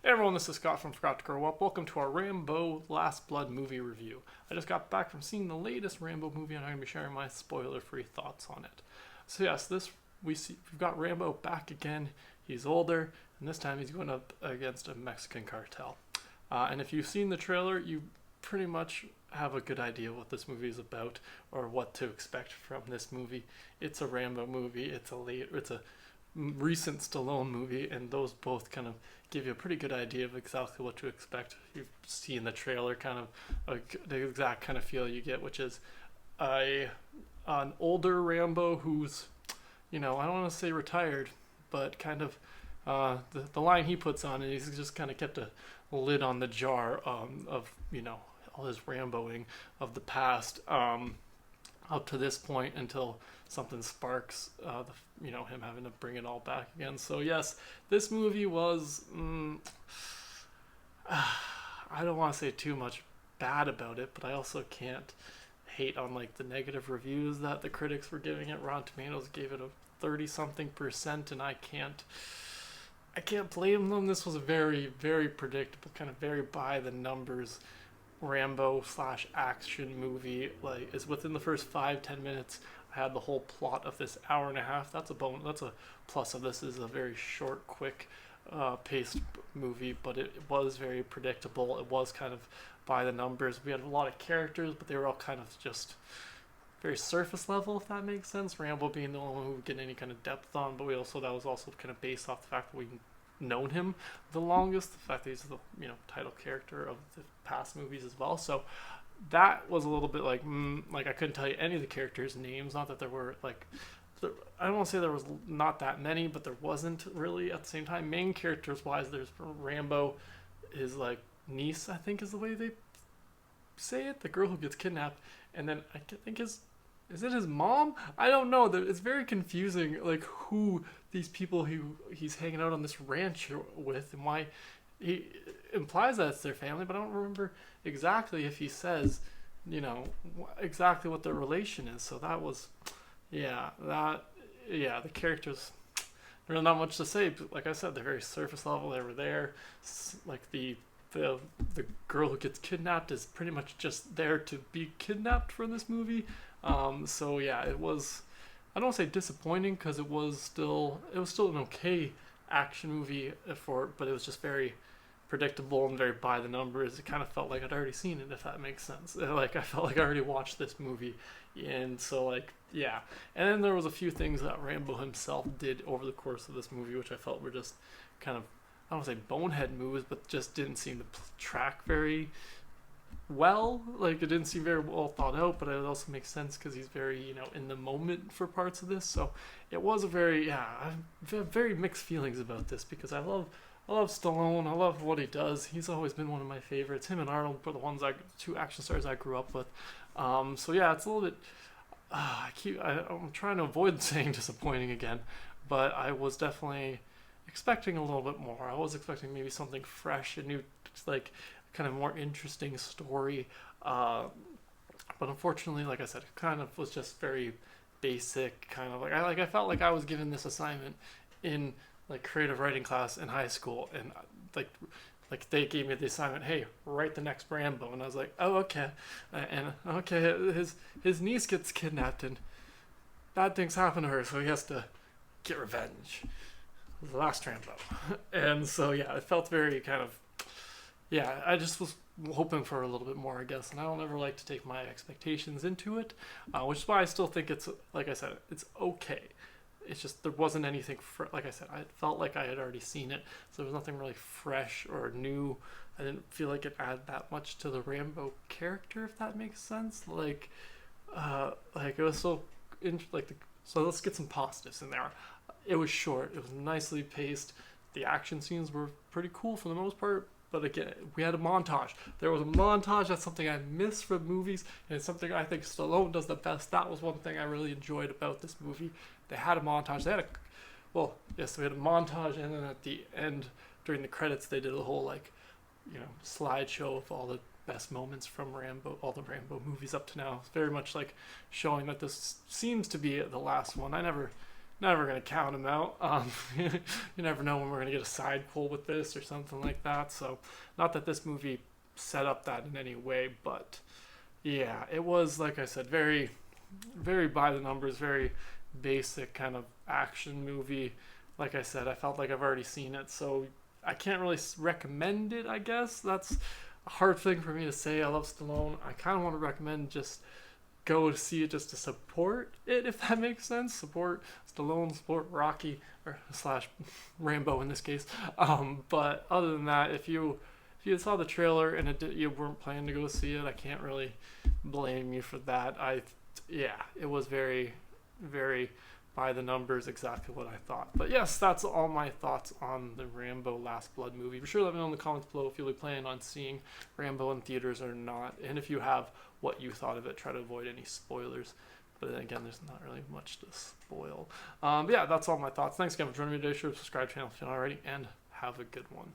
Hey everyone, this is Scott from Forgot to Grow Up. Welcome to our Rambo Last Blood Movie review. I just got back from seeing the latest Rambo movie and I'm going to be sharing my spoiler-free thoughts on it. So yes, we've got Rambo back again. He's older, and this time he's going up against a Mexican cartel. And if you've seen the trailer, you pretty much have a good idea what this movie is about or what to expect from this movie. It's a Rambo movie. It's a recent Stallone movie, and those both kind of give you a pretty good idea of exactly what to expect. You see in the trailer kind of the exact kind of feel you get, which is an older Rambo who's, I don't want to say retired, but kind of the line he puts on, and he's just kind of kept a lid on the jar of all his Ramboing of the past up to this point until something sparks him having to bring it all back again. So yes, this movie was I don't want to say too much bad about it, but I also can't hate on like the negative reviews that the critics were giving it. Rotten Tomatoes gave it a 30 something percent, and I can't blame them. This was a very, very predictable, kind of very by the numbers Rambo slash action movie. Like, it's within the first 5-10 minutes I had the whole plot of this hour and a half. That's a plus of this. Is a very short, quick paced movie, but it was very predictable. It was kind of by the numbers. We had a lot of characters, but they were all kind of just very surface level, if that makes sense. Rambo being the only one who would get any kind of depth on, but that was also kind of based off the fact that we've known him the longest, the fact that he's the title character of the past movies as well. So that was a little bit like I couldn't tell you any of the characters' names. Not that there were I don't want to say there was not that many, but there wasn't really at the same time. Main characters wise, there's Rambo, his like niece, I think is the way they say it, the girl who gets kidnapped, and then I think is it his mom? I don't know. It's very confusing, like who these people he's hanging out on this ranch with, and why he implies that it's their family, but I don't remember exactly if he says, exactly what their relation is. So that was, the characters. There's not much to say, but like I said, they're very surface level. They were there, like the girl who gets kidnapped is pretty much just there to be kidnapped for this movie. So yeah, it was, I don't want to say disappointing because it was still an okay action movie but it was just very predictable and very by the numbers. It kind of felt like I'd already seen it, if that makes sense. Like I felt like I already watched this movie, and so like yeah. And then there was a few things that Rambo himself did over the course of this movie, which I felt were just kind of, I don't want to say bonehead moves, but just didn't seem to track very well. Like it didn't seem very well thought out, but it also makes sense because he's very in the moment for parts of this. So it was a very I have very mixed feelings about this because I love Stallone. I love what he does. He's always been one of my favorites. Him and Arnold were the two action stars I grew up with. So yeah, it's a little bit. I'm trying to avoid saying disappointing again, but I was definitely expecting a little bit more. I was expecting maybe something fresh and new, like kind of more interesting story. But unfortunately, like I said, it kind of was just very basic. Kind of I felt like I was given this assignment in like creative writing class in high school, and like they gave me the assignment, hey, write the next Rambo, and I was like, oh okay, and okay, his niece gets kidnapped and bad things happen to her, so he has to get revenge. The last Rambo. And so yeah, it felt very kind of, I just was hoping for a little bit more, I guess, and I don't ever like to take my expectations into it, which is why I still think it's, like I said, it's okay. It's just there wasn't anything like I said, I felt like I had already seen it, so there was nothing really fresh or new. I didn't feel like it added that much to the Rambo character, if that makes sense. Like it was so so let's get some positives in there. It was short. It was nicely paced. The action scenes were pretty cool for the most part. But again, we had a montage. There was a montage. That's something I miss from movies, and it's something I think Stallone does the best. That was one thing I really enjoyed about this movie. They had a montage. We had a montage, and then at the end, during the credits, they did a whole slideshow of all the best moments from Rambo, all the Rambo movies up to now. It's very much like showing that this seems to be the last one. I never never gonna count him out. You never know when we're gonna get a side pull with this or something like that. So, not that this movie set up that in any way, but yeah, it was, like I said, very, very by the numbers, very basic kind of action movie. Like I said, I felt like I've already seen it, so I can't really recommend it. I guess that's a hard thing for me to say. I love Stallone. I kind of want to recommend just go to see it just to support it, if that makes sense. Support Stallone, support Rocky, or slash Rambo in this case. But other than that, if you saw the trailer and you weren't planning to go see it, I can't really blame you for that. Yeah, it was very, very by the numbers, exactly what I thought. But yes, that's all my thoughts on the Rambo Last Blood movie. Be sure to let me know in the comments below if you'll be planning on seeing Rambo in theaters or not, and if you have, what you thought of it. Try to avoid any spoilers. But then again, there's not really much to spoil. But yeah, that's all my thoughts. Thanks again for joining me today. Sure to subscribe to the channel if you're not already, and have a good one.